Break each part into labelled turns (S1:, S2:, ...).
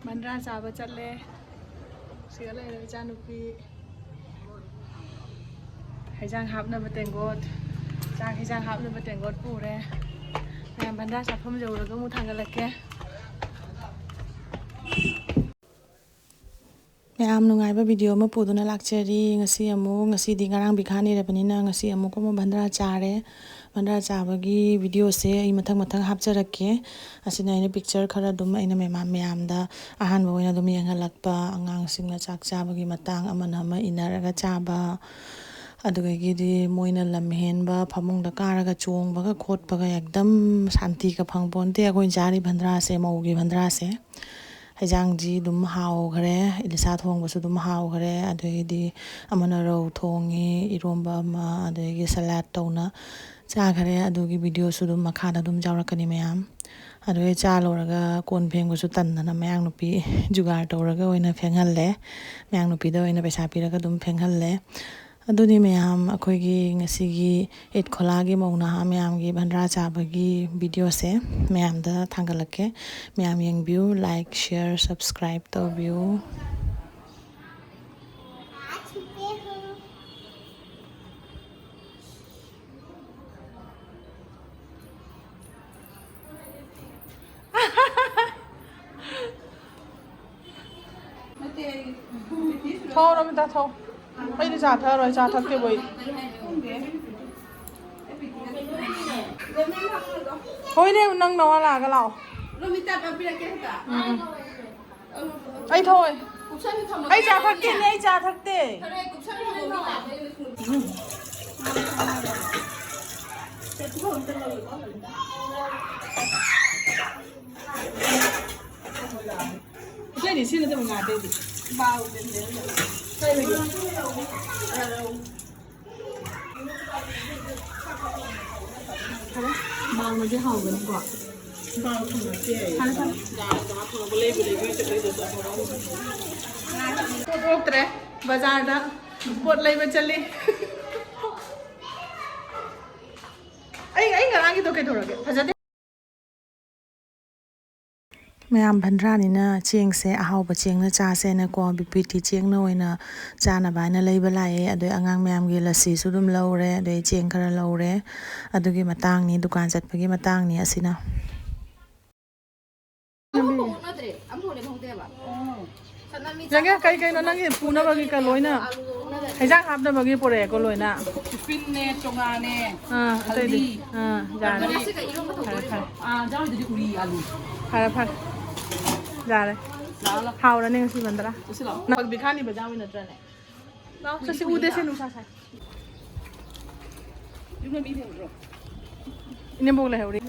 S1: bhandra chaba chatle siga le re cha nupi haijang hapna batengot chang haijang hapna batengot pure mayam bhandra chapham jawraga mu thangalake mayam nungaiba video ma puduna lakchari ngasi di ngarang bikhani rebanina ngasi amu ko bhandra chare bhandra chabagi video se ai mathang hapjarake asina ina picture khara dum ina mayam da ahan bo ina dum yengalakpa angang singna chak chabagi matang amana ma inaraga chaba adugagidi moina lamhenba phamungda karaga chongbaga khotbaga ekdam shanti ka phangponte agoi jari bhandra se maugi bhandra se haijang ji dum haw khare ilisa thong basu dum haw khare adugidi amana ro thongi iromba ma adugigi salad tawna cha khare adugi video su dum makhada dum jawrakani mayam adugi cha loraga kon pheng basu tannana mayang nupi jugar tawraga oina phenghalle mayang nupi da oina paisa piraga dum phenghalle aduni mayam akhoigi ngasigi Itkhola gi mauna mayam gi bhandra chabagi video se mayam da thangalake mayam yengbiu like share subscribe tawbiu thau ram ta thau ai đi trả thơ rồi trả thật cái bụi thôi đi nâng nó là cái lẩu ấy thôi ấy trả thật cái này trả thật đi cái gì xin là tôi ngạt đây bao bao nó chứ hầu gần quả bao không là chơi hay không giá không có lấy cái chơi được rồi tốt đấy bazaar đó bột lấy mà chân đi ấy ngar ang itu cái đồ rồi phải mayam bhandra ni na cheng se ahau ba cheng na cha se na ko bpt cheng na oina cha na ba na leiba lai adoi angang mayam gi lasi su dum lore adoi cheng khara lore adugi matang ni dukan chat pagi matang ni asina jange kai no nangi puna bagi ka loina haijang hap na bagi pore ko loina pin ne chonga ne haldi ja jawi di uri alu phara जा रहे how रने ngasi bhandra na pag bikhani bajawi na trane lao sa si ude se nusa sai yuna mi theu ro ine bog la heuri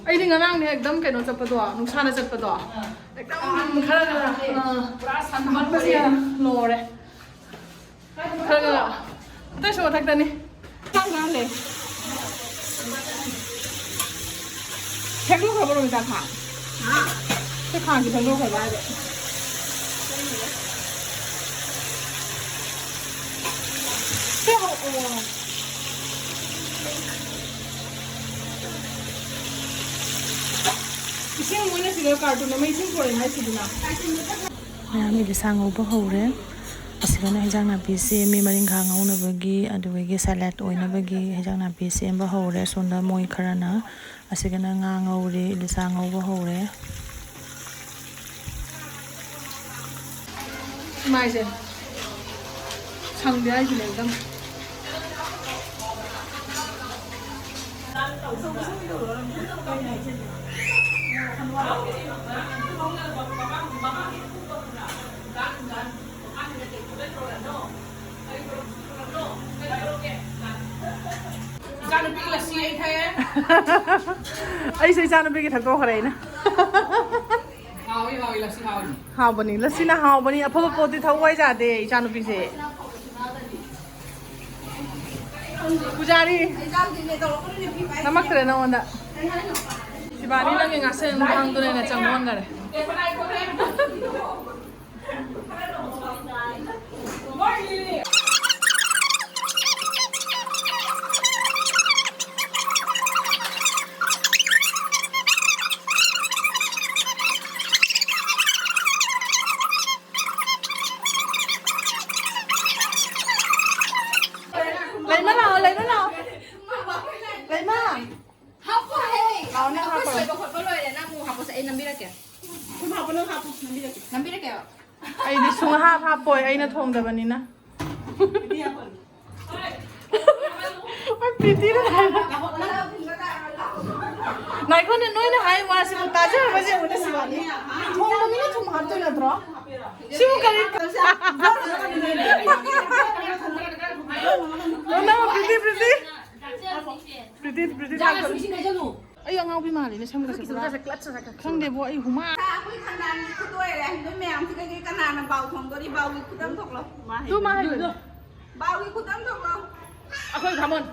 S1: ai ding ngang ne ekdam kaino chapado nusa na chapado ekdam khara pura san man basiya lore khara ta so thak tani sang ga le thek lu khaba ro ta kha thek kha ki thek lu khaba de te ho ising mo na siga cartoon na may ising pore hai sidina mi de sang obo hore asigana hejang na pc mi maring kha ngauna bagi adugi salad oina bagi hejang na pc ba hore sonda moi kharana asigana nga ngauri ilisa ngauba hore mai je changde ai ne dam ấy xây ra nó bị cái thằng to này nè hào bani lassi na hào bani apa apa poti thau wai ja de cha no pi se pujari namak tere na onda sibani na nge ngase ngang tu na changwan gare ai đi xuống ha bồi ai nó thùng được vậy nè ai pretty đó này con này nói nó hay mà xem một ta chứ bây giờ mình sẽ bảo đi thùng nó mình thùng hấp tôi là đó xem một cái nó pretty ai yang ngau bima ni xem cái gì không để bộ ai huma tu mà hay
S2: bao cái cút ăn thuộc đâu
S1: à khơi cảm ơn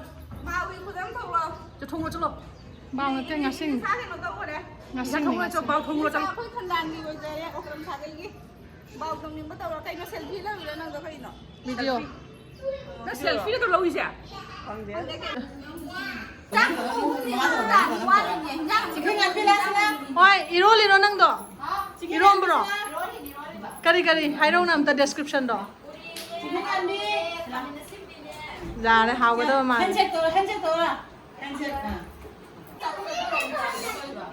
S2: bao cái cút ăn thuộc đâu
S1: cho thùng cho lộc bao nó cái nhà sinh
S2: sao thì nó đâu rồi đấy
S1: nhà sinh không cho bao thùng rồi
S2: sao khơi khăn đàn đi rồi đấy ông làm sao cái gì bao trong những bắt đầu là cái nó selfie là người nó cái nó
S1: video
S2: nó selfie nó lâu gì à còn đấy
S1: Oi, iroli no nang do. Iron bro. Kari hai rong nam ta description do. Dạ đấy hào cái đó mà.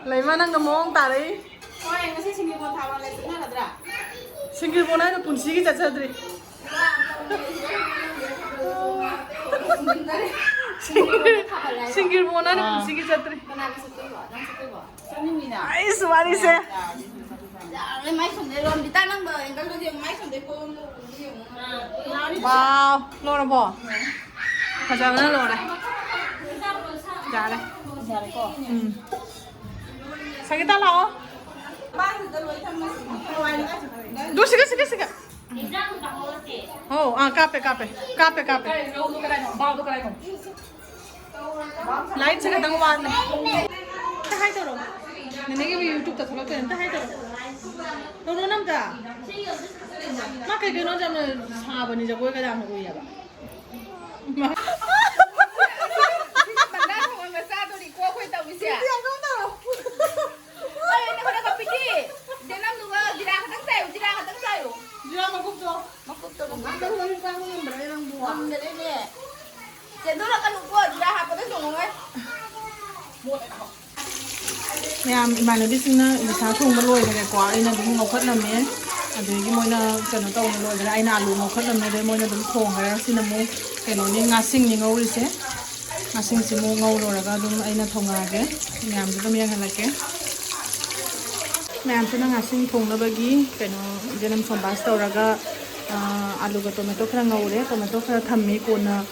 S1: Lấy mà nang mong ta đấy. Singapore này nó cũng xí cái chặt đấy. Singapore này nó cũng xí cái chặt đấy. Ai suari se. Wow, lo rồi bỏ. Thật ra nó lo này. Dạ đây. Sao cái ta lo? Đúng sige. Oh, kape. Light sẽ đang quan này. Hai tờ rồi. Nên cái YouTube ta thằng cái hai tờ. Nó năm cả. Mà cái nó cho nó xa bani cho cái làm cái gì vậy? Mà.
S2: bạn đang không mà sao tôi đi qua quay tàu với xe. Không đâu. Ơi nó có cái gì? Để năm nữa đi ra thằng xe, đi ra thằng xe.
S1: Đi ra mà cúp cho.
S2: Mà cúp cho cũng không có liên quan đến cái đang bùa. Đấy nè. Để đó là cái lục qua đi ra học cái dùng ấy.
S1: Mẹ bạn nói đi xin nó sáng thùng nó lôi cái quả ấy nó đúng ngọc khất làm nhé. Thì cái môi nó cần nó tàu nó lôi cái ai nào luôn ngọc khất làm này đấy môi nó đúng thùng cái xin nó mua cái nó như ngà sinh như ngâu đi xe. Ngà sinh xin mua ngâu rồi cái đúng ai nó thùng ngà cái. Mẹ làm cho miếng hay cái. Mẹ làm cho nó ngà sinh thùng nó bagi cái nó giờ nằm xong bát tàu ra cái alu cái tomato khá ngâu đấy tomato khá thầm mấy con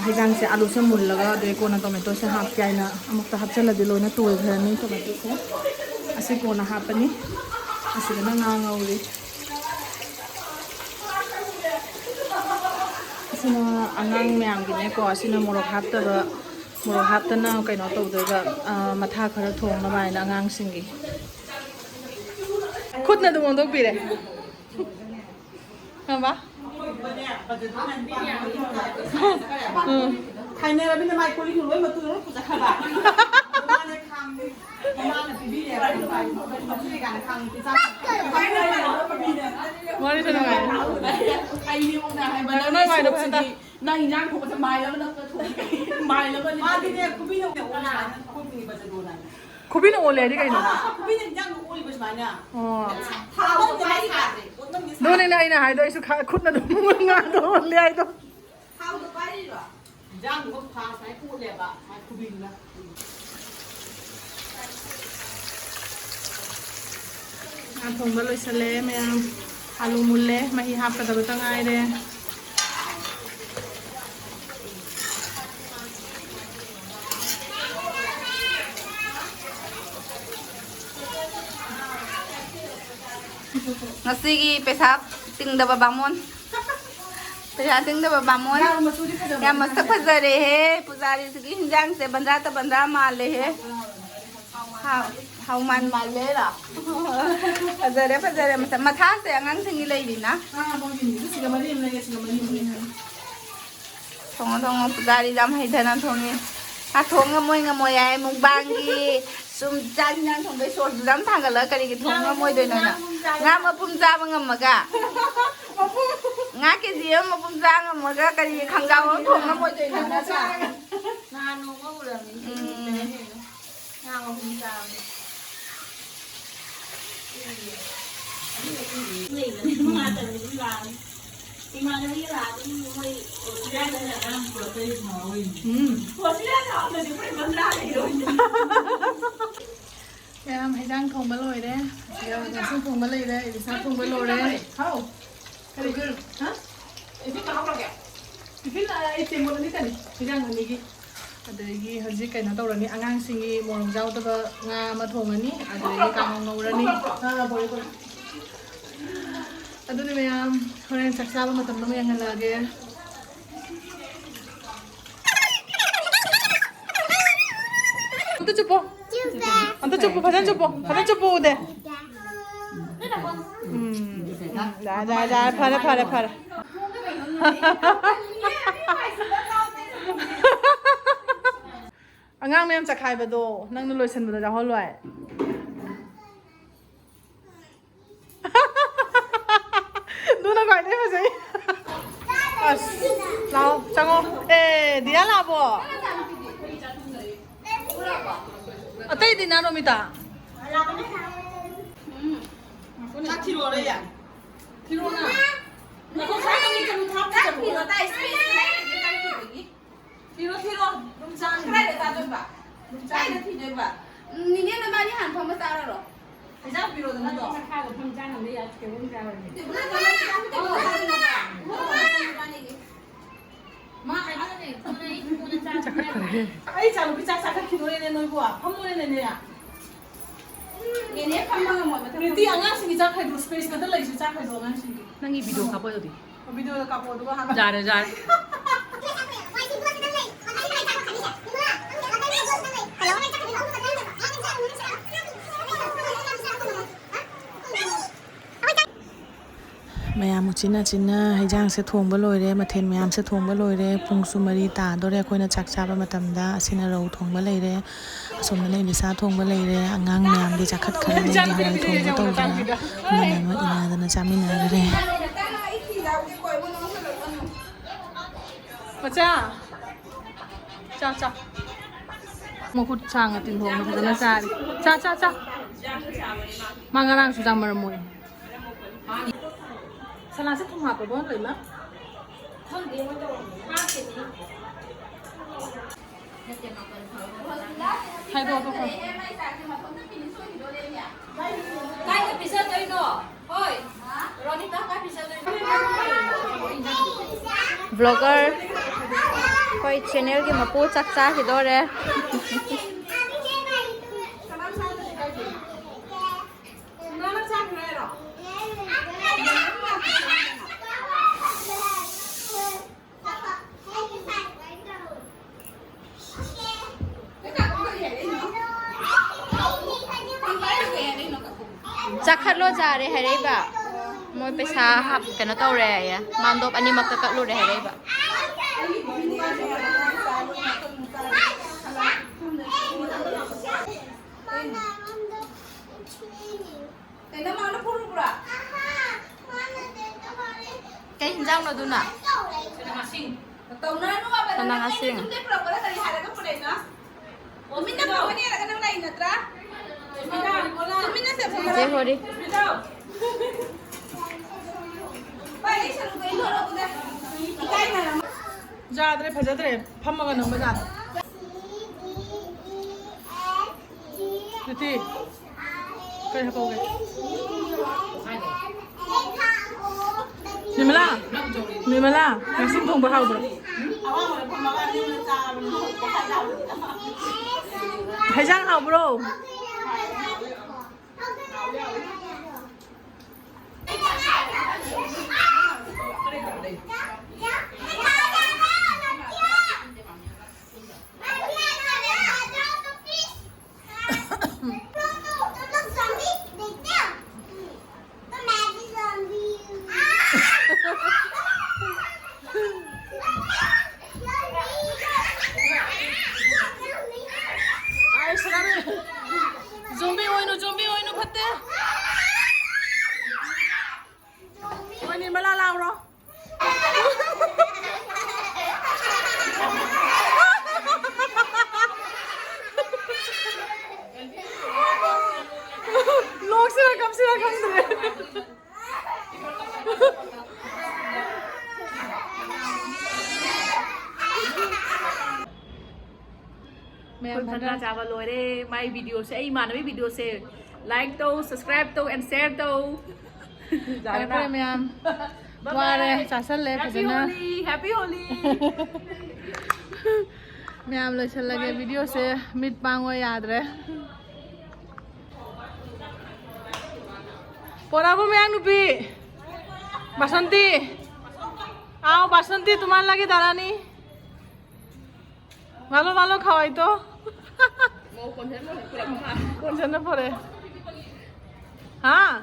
S1: hay rằng sẽ alu sẽ mùi là để con là tomato sẽ hấp cái na một ta hấp cho là để lôi nó tuổi thế này tomato sẽ asi con là hấp này asi nó ngao đi asi nó angang mèm cái này có asi nó moro hấp ta nào cái nó tàu tới cái mặt thà khá thùng nó bài nó angang sinh gì khút na đúng không bị đấy hả ba
S3: Thay nên là bên này cô đi cùng với mà tôi nó cũng sẽ khai bạc. Mà này khang đi, mà này bị này bên này, bên này cái khang thì sao? Cái này là bị này.
S1: Mà đi thế nào?
S3: Ai đi ông nào hay
S1: mà nói bài được không ta?
S3: Này nhang cũng sẽ bài lắm nó thủ. Bài lắm bên. Mà đi này cô biết không? Ông nào cô bị bây giờ đồ này.
S1: Cô biết nó oleh đi cái nào?
S3: Cô biết nhang cũng oleh bây giờ nha.
S2: Thao cái bài hạt.
S1: Đồ này này hai đôi số khá khút nó đúng không ngã đồ oleh ai đó.
S2: Thao cái bài đi rồi.
S3: Nhang cũng phá sai cô oleh bà, hai cô biết là.
S1: Ang thong baloy sa le may alu mule mahihap ka daw tang ay de.
S2: Ngasigi pesa tingda babamon. Pesa tingda babamon. Ya masta phajare he pujari sigi hinjang se bandra mal le he. How man mal le la. Phajare masta matha se angang singi lei di na. Thong pujari dam hai thana thongi. A thong ngamoy ai mukbangi sum chan nyang thong bai sor dam thang ga la kari ki thong ngamoy doi na nga ma pum cha ba ngamaga nga ke ji ma pum cha ngamaga kari khangjaw thong ngamoy doi na cha
S3: Naha no mo ulam ni. Naha mo pinjam. Ni mga tan ni lang. Ti mga ni lang ni mo ya na na ko tay mo wi. Ko siya na ko ni pre bandra ni yo.
S1: ยามให้ดังทงมาเลยเด้เดี๋ยวจะซื้อทงมาเลยเด้อีซ่าทงมาเลยเด้เข้าก็เลยคือฮะ
S3: Ini ka hakra ke?
S1: Tiffin आई तेमो नि तनि हिजां हनिगी अदगी हजि कइना तौरनि आंगांग सिंगी मोरम जाउदबा nga ma thongani adagi kamang ngorani boi boi aduni meyam horen saksaba matam no yang lage Antu cupo padan cupo udah dah pada angang memจะขายบะโดนั่งนลอยเซนบะจะฮอลอยดูนะก่อนได้มั้ยสิเราจังเอ๊เดียลาบ่อะเตยดินาโนมิตา
S3: 4 kiloเลยอ่ะ
S1: kilo na
S3: Nó không phải là cái tháp
S2: Các kilo tay space này cái tay chụp cái
S3: kilo đúng ra
S2: cái này để ta đơn bạc cái này thì đơn bạc nhìn như nó bao nhiêu hàn phong mới ta rồi
S3: cái giá kilo nó đó
S4: Khai của phong trang làm đi à, kiểu phong trang làm gì?
S2: thì bữa nay nó
S4: Mà cái này, hôm nay mua lên trang không em?
S3: ấy chả lúc chắc chắc kilo này nói qua không mua này này à
S2: nhìn nét phong mang một
S3: người ti ăn ngang sinh chắc hay đủ space cái đó lấy chắc hay đủ ngang sinh
S1: nangi video ka boyo di
S3: video là cặp bộ đúng không
S1: jare mayam china china haijang se thong ba loi re mathen mayam se thong ba loi re pung sumari ta do re koina chak cha ba matam da asina ro thong ba lai re asom na ni sa thong ba lai re angang mayam di chakhat khare ni hai thong ba to da mana ma ina da na chamina re Macha cha cha mo khut chang a tin thong na na cha ri cha mangarang su jang mar moi Sana sẽ không hợp với bọn lấy mà hai đồ không
S4: Cái episode đấy nó, ôi, Ronita cái episode đấy.
S2: vlogger koi channel ki mapu chak cha hi do re chắc khát lô già đấy hay đấy bà mỗi pe sa hấp cái nó tàu rẻ à mang đốp anh đi mặc cái lô đấy hay đấy bà cái hình dáng nó đun à tenang asing Deh ho đi.
S1: Jadre phajadre phammaga namba jad Titi kai hapoge Nimala nasi thong ba hau bro Haijang hau bro Zombie oi no phatte oi ni mala lao ro ꯈꯪꯗ꯭ꯔꯦ
S4: ꯃꯌꯥꯝ ꯚꯟꯗ꯭ꯔꯥ ꯆꯥꯕ ꯂꯣꯏꯔꯦ ꯃꯥꯏ ꯚꯤꯗꯤꯑꯣꯁꯦ ꯑꯩ ꯏꯃꯥꯟꯅꯕꯤ ꯚꯤꯗꯤꯑꯣꯁꯦ like ꯇꯧ subscribe ꯇꯧ and share ꯇꯧ
S1: ꯐꯔꯦ ꯃꯌꯥꯝ ꯋꯥꯔꯦ ꯆꯥꯁꯜꯂꯦ ꯐꯖꯅ
S4: ꯍꯦꯄꯤ ꯍꯣꯂꯤ
S1: ꯃꯌꯥꯝ ꯂꯣꯏꯁꯜꯂꯒꯦ ꯚꯤꯗꯤꯑꯣꯁꯦ ꯃꯤꯠ ꯄꯥꯡꯕ ꯌꯥꯗ꯭ꯔꯦ পড়াবো ম্যাং নুপি বাসন্তী আও বাসন্তী তোমার লাগে দাঁড়ানি ভালো ভালো খাওয়াই তো কোন জন্য পরে হ্যাঁ